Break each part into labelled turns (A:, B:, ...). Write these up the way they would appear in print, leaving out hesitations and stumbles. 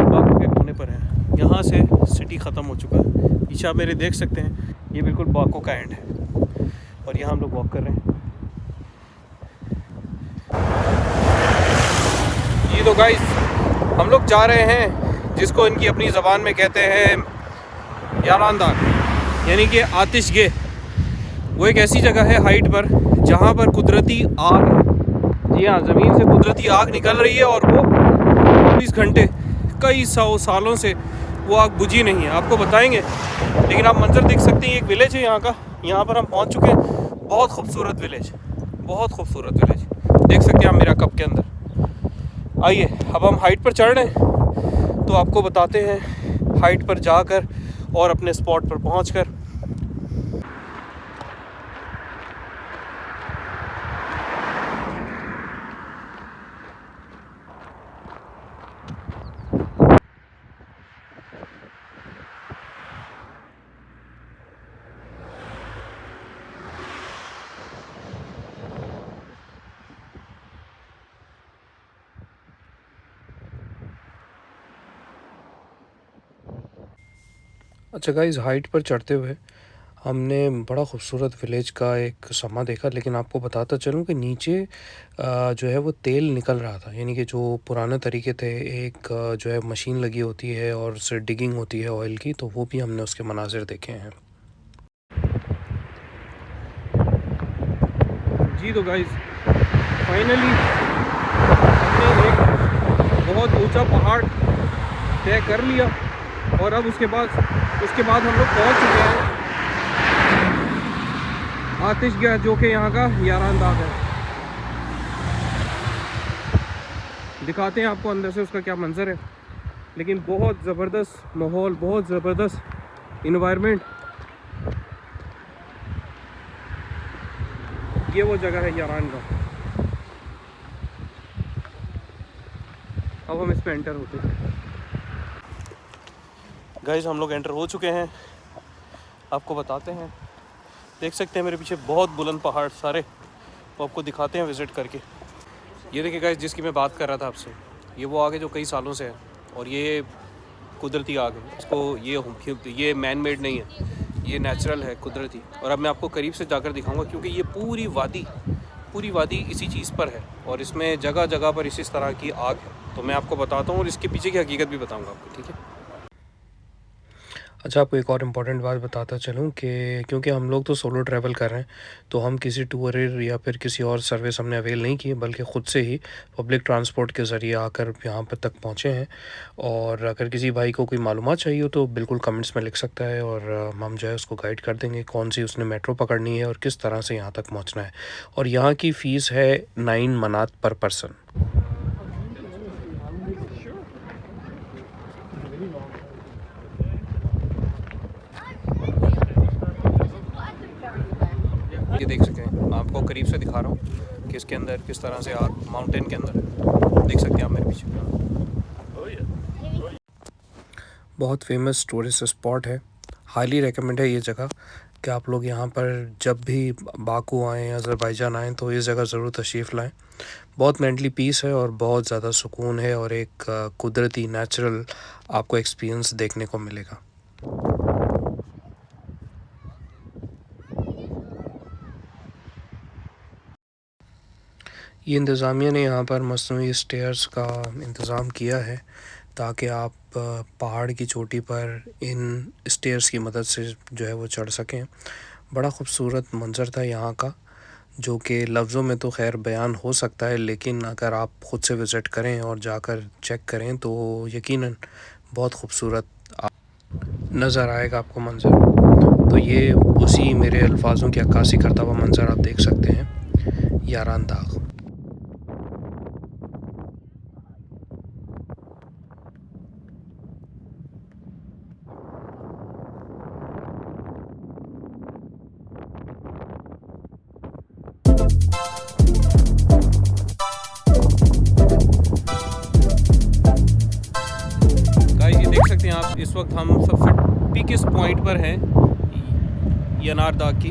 A: Baku के कोने पर हैं, यहाँ से सिटी ख़त्म हो चुका है। पीछे आप मेरे देख सकते हैं, ये बिल्कुल बाकू का एंड है और यहाँ हम लोग वॉक कर रहे हैं। ये तो गाइस हम लोग जा रहे हैं जिसको इनकी अपनी ज़बान में कहते हैं यारानदाग, यानी कि आतिशगे। वो एक ऐसी जगह है हाइट पर जहाँ पर कुदरती आग है। जी हाँ, ज़मीन से कुदरती आग निकल रही है और वो 24 घंटे कई सौ सालों से वो आग बुझी नहीं है। आपको बताएंगे, लेकिन आप मंजर देख सकते हैं। एक विलेज है यहाँ का, यहाँ पर हम पहुँच चुके हैं। बहुत खूबसूरत विलेज, बहुत खूबसूरत विलेज देख सकते हैं आप मेरा कप के अंदर। आइए अब हम हाइट पर चढ़ रहे हैं, तो आपको बताते हैं हाइट पर जाकर और अपने स्पॉट पर पहुँचकर। अच्छा गाइस, हाइट पर चढ़ते हुए हमने बड़ा खूबसूरत विलेज का एक समा देखा, लेकिन आपको बताता चलूं कि नीचे जो है वो तेल निकल रहा था। यानी कि जो पुराने तरीके थे, एक जो है मशीन लगी होती है और उससे डिगिंग होती है ऑयल की, तो वो भी हमने उसके मनाजिर देखे हैं। जी तो गाइस फाइनली हमने एक बहुत ऊंचा पहाड़ तय कर लिया और अब उसके बाद हम लोग पहुंच चुके हैं आतिशगह, जो कि यहाँ का यारानदाग है। दिखाते हैं आपको अंदर से उसका क्या मंजर है, लेकिन बहुत ज़बरदस्त माहौल, बहुत ज़बरदस्त इन्वायरमेंट। ये वो जगह है यारानदाग। अब हम इस पे एंटर होते हैं। गाइस हम लोग एंटर हो चुके हैं, आपको बताते हैं। देख सकते हैं मेरे पीछे बहुत बुलंद पहाड़ सारे, तो आपको दिखाते हैं विज़िट करके। ये देखिए गाइस, जिसकी मैं बात कर रहा था आपसे, ये वो आग है जो कई सालों से है और ये कुदरती आग है। इसको ये मैन मेड नहीं है, ये नेचुरल है, कुदरती। और अब मैं आपको करीब से जाकर दिखाऊंगा, क्योंकि ये पूरी वादी इसी चीज़ पर है और इसमें जगह जगह पर इसी तरह की आग है। तो मैं आपको बताता हूँ और इसके पीछे की हकीकत भी बताऊँगा आपको, ठीक है। अच्छा, आपको एक और इम्पॉर्टेंट बात बताता चलूँ कि क्योंकि हम लोग तो सोलो ट्रैवल कर रहे हैं, तो हम किसी टूर या फिर किसी और सर्विस हमने अवेल नहीं की, बल्कि ख़ुद से ही पब्लिक ट्रांसपोर्ट के ज़रिए आकर यहाँ पर तक पहुँचे हैं। और अगर किसी भाई को कोई मालूमात चाहिए हो तो बिल्कुल कमेंट्स में लिख सकता है और हम जो है उसको गाइड कर देंगे कौन सी उसने मेट्रो पकड़नी है और किस तरह से यहाँ तक पहुँचना है। और यहाँ की फ़ीस है 9 मनात पर पर्सन। ये देख सकते हैं, आपको करीब से दिखा रहा हूँ कि इसके अंदर किस तरह से आग माउंटेन के अंदर देख सकते हैं आप मेरे पीछे। बहुत फेमस टूरिस्ट स्पॉट है, हाईली रेकमेंड है ये जगह कि आप लोग यहाँ पर जब भी बाकू आएँ, अज़रबैजान आएँ, तो इस जगह ज़रूर तशरीफ़ लाएँ। बहुत मेंटली पीस है और बहुत ज़्यादा सुकून है और एक कुदरती नेचुरल आपको एक्सपीरियंस देखने को मिलेगा। ये इंतज़ामिया ने यहाँ पर मसनूई स्टेयर्स का इंतज़ाम किया है ताकि आप पहाड़ की चोटी पर इन स्टेयर्स की मदद से जो है वो चढ़ सकें। बड़ा ख़ूबसूरत मंज़र था यहाँ का, जो कि लफ्ज़ों में तो खैर बयान हो सकता है, लेकिन अगर आप ख़ुद से विज़िट करें और जाकर चेक करें तो यकीनन बहुत खूबसूरत नज़र आएगा आपको मंज़र। तो ये उसी मेरे अल्फाज़ों की अक्कासी करता हुआ मंज़र आप देख सकते हैं, यारानदाग। देख सकते हैं आप, इस वक्त हम सबसे पीकेस्ट पॉइंट पर हैं यारानदाग की।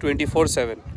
A: 24/7